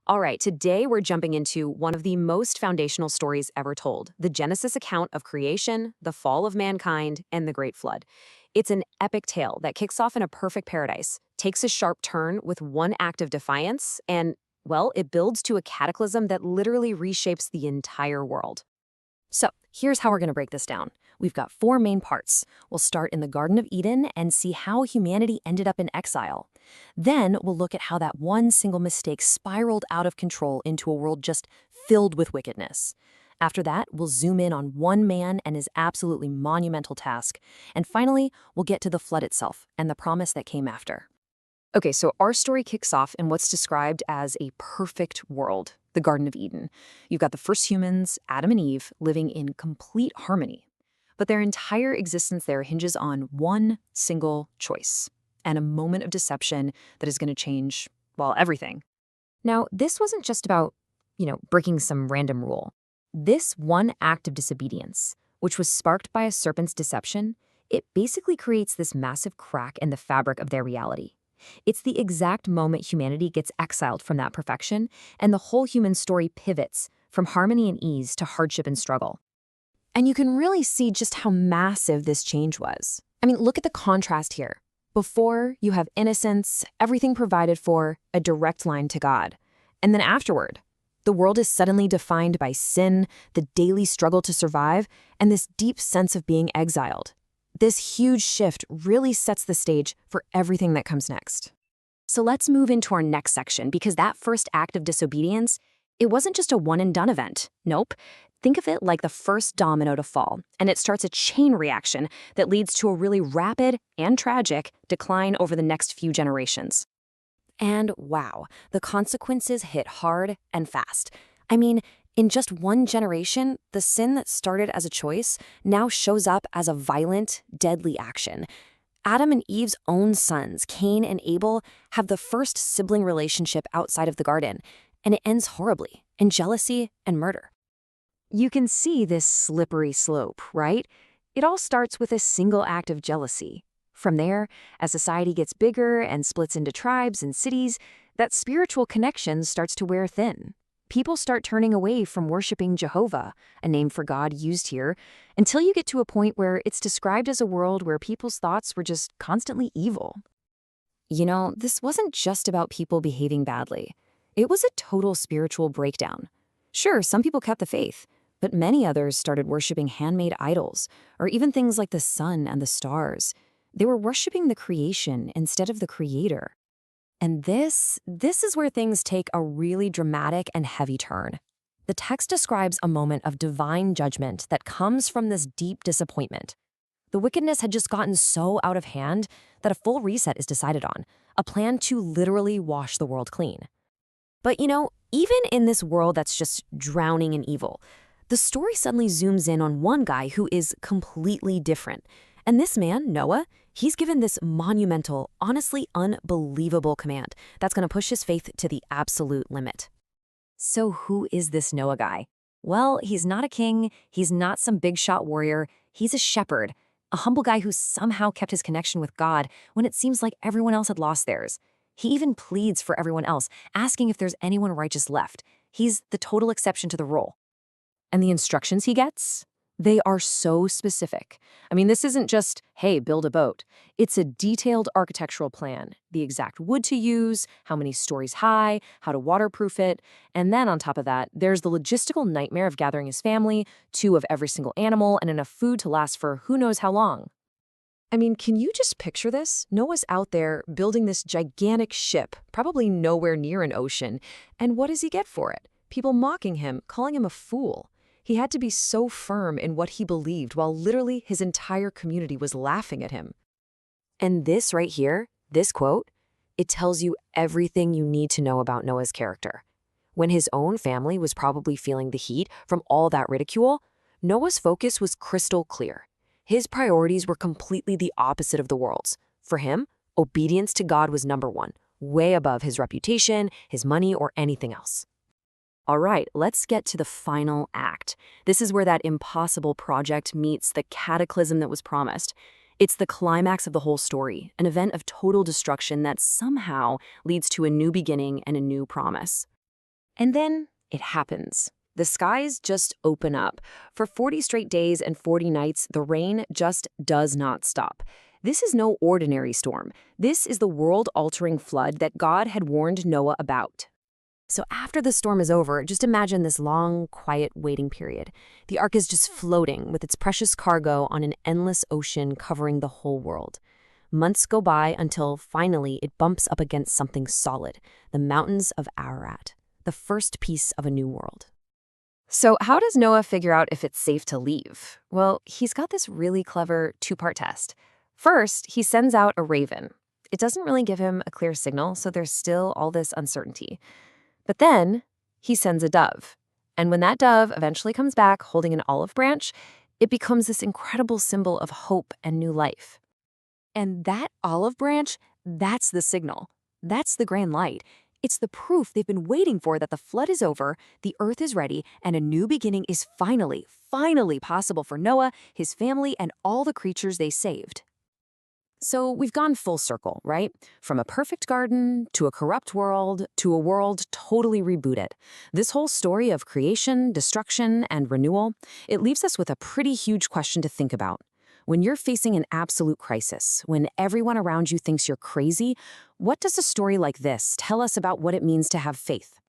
All right, today we're jumping into one of the most foundational stories ever told, the Genesis account of creation, the fall of mankind, and the Great Flood. It's an epic tale that kicks off in a perfect paradise, takes a sharp turn with one act of defiance, and, well, it builds to a cataclysm that literally reshapes the entire world. So, here's how we're going to break this down. We've got four main parts. We'll start in the Garden of Eden and see how humanity ended up in exile. Then we'll look at how that one single mistake spiraled out of control into a world just filled with wickedness. After that, we'll zoom in on one man and his absolutely monumental task. And finally, we'll get to the flood itself and the promise that came after. Okay, so our story kicks off in what's described as a perfect world, the Garden of Eden. You've got the first humans, Adam and Eve, living in complete harmony. But their entire existence there hinges on one single choice and a moment of deception that is going to change, well, everything. Now, this wasn't just about, breaking some random rule. This one act of disobedience, which was sparked by a serpent's deception, it basically creates this massive crack in the fabric of their reality. It's the exact moment humanity gets exiled from that perfection, and the whole human story pivots from harmony and ease to hardship and struggle. And you can really see just how massive this change was. I mean, look at the contrast here. Before, you have innocence, everything provided for, a direct line to God. And then afterward, the world is suddenly defined by sin, the daily struggle to survive, and this deep sense of being exiled. This huge shift really sets the stage for everything that comes next. So let's move into our next section, because that first act of disobedience, it wasn't just a one-and-done event. Nope. Think of it like the first domino to fall, and it starts a chain reaction that leads to a really rapid and tragic decline over the next few generations. And wow, the consequences hit hard and fast. I mean, in just one generation, the sin that started as a choice now shows up as a violent, deadly action. Adam and Eve's own sons, Cain and Abel, have the first sibling relationship outside of the garden, and it ends horribly, in jealousy and murder. You can see this slippery slope, right? It all starts with a single act of jealousy. From there, as society gets bigger and splits into tribes and cities, that spiritual connection starts to wear thin. People start turning away from worshiping Jehovah, a name for God used here, until you get to a point where it's described as a world where people's thoughts were just constantly evil. This wasn't just about people behaving badly. It was a total spiritual breakdown. Sure, some people kept the faith, but many others started worshiping handmade idols, or even things like the sun and the stars. They were worshiping the creation instead of the creator. And this is where things take a really dramatic and heavy turn. The text describes a moment of divine judgment that comes from this deep disappointment. The wickedness had just gotten so out of hand that a full reset is decided on, a plan to literally wash the world clean. But even in this world that's just drowning in evil, the story suddenly zooms in on one guy who is completely different. And this man, Noah, he's given this monumental, honestly unbelievable command that's going to push his faith to the absolute limit. So who is this Noah guy? Well, he's not a king, he's not some big shot warrior, he's a shepherd, a humble guy who somehow kept his connection with God when it seems like everyone else had lost theirs. He even pleads for everyone else, asking if there's anyone righteous left. He's the total exception to the rule. And the instructions he gets? They are so specific. I mean, this isn't just, hey, build a boat. It's a detailed architectural plan, the exact wood to use, how many stories high, how to waterproof it. And then on top of that, there's the logistical nightmare of gathering his family, 2 of every single animal, and enough food to last for who knows how long. I mean, can you just picture this? Noah's out there building this gigantic ship, probably nowhere near an ocean. And what does he get for it? People mocking him, calling him a fool. He had to be so firm in what he believed while literally his entire community was laughing at him. And this right here, this quote, it tells you everything you need to know about Noah's character. When his own family was probably feeling the heat from all that ridicule, Noah's focus was crystal clear. His priorities were completely the opposite of the world's. For him, obedience to God was number one, way above his reputation, his money, or anything else. All right, let's get to the final act. This is where that impossible project meets the cataclysm that was promised. It's the climax of the whole story, an event of total destruction that somehow leads to a new beginning and a new promise. And then it happens. The skies just open up. For 40 straight days and 40 nights, the rain just does not stop. This is no ordinary storm. This is the world-altering flood that God had warned Noah about. So after the storm is over, just imagine this long, quiet waiting period. The ark is just floating with its precious cargo on an endless ocean covering the whole world. Months go by until finally it bumps up against something solid, the mountains of Ararat, the first piece of a new world. So how does Noah figure out if it's safe to leave? Well, he's got this really clever two-part test. First, he sends out a raven. It doesn't really give him a clear signal, so there's still all this uncertainty. But then he sends a dove. And when that dove eventually comes back holding an olive branch, it becomes this incredible symbol of hope and new life. And that olive branch, that's the signal. That's the grand light. It's the proof they've been waiting for that the flood is over, the earth is ready, and a new beginning is finally possible for Noah, his family, and all the creatures they saved. So we've gone full circle, right? From a perfect garden to a corrupt world to a world totally rebooted. This whole story of creation, destruction, and renewal, it leaves us with a pretty huge question to think about. When you're facing an absolute crisis, when everyone around you thinks you're crazy, what does a story like this tell us about what it means to have faith?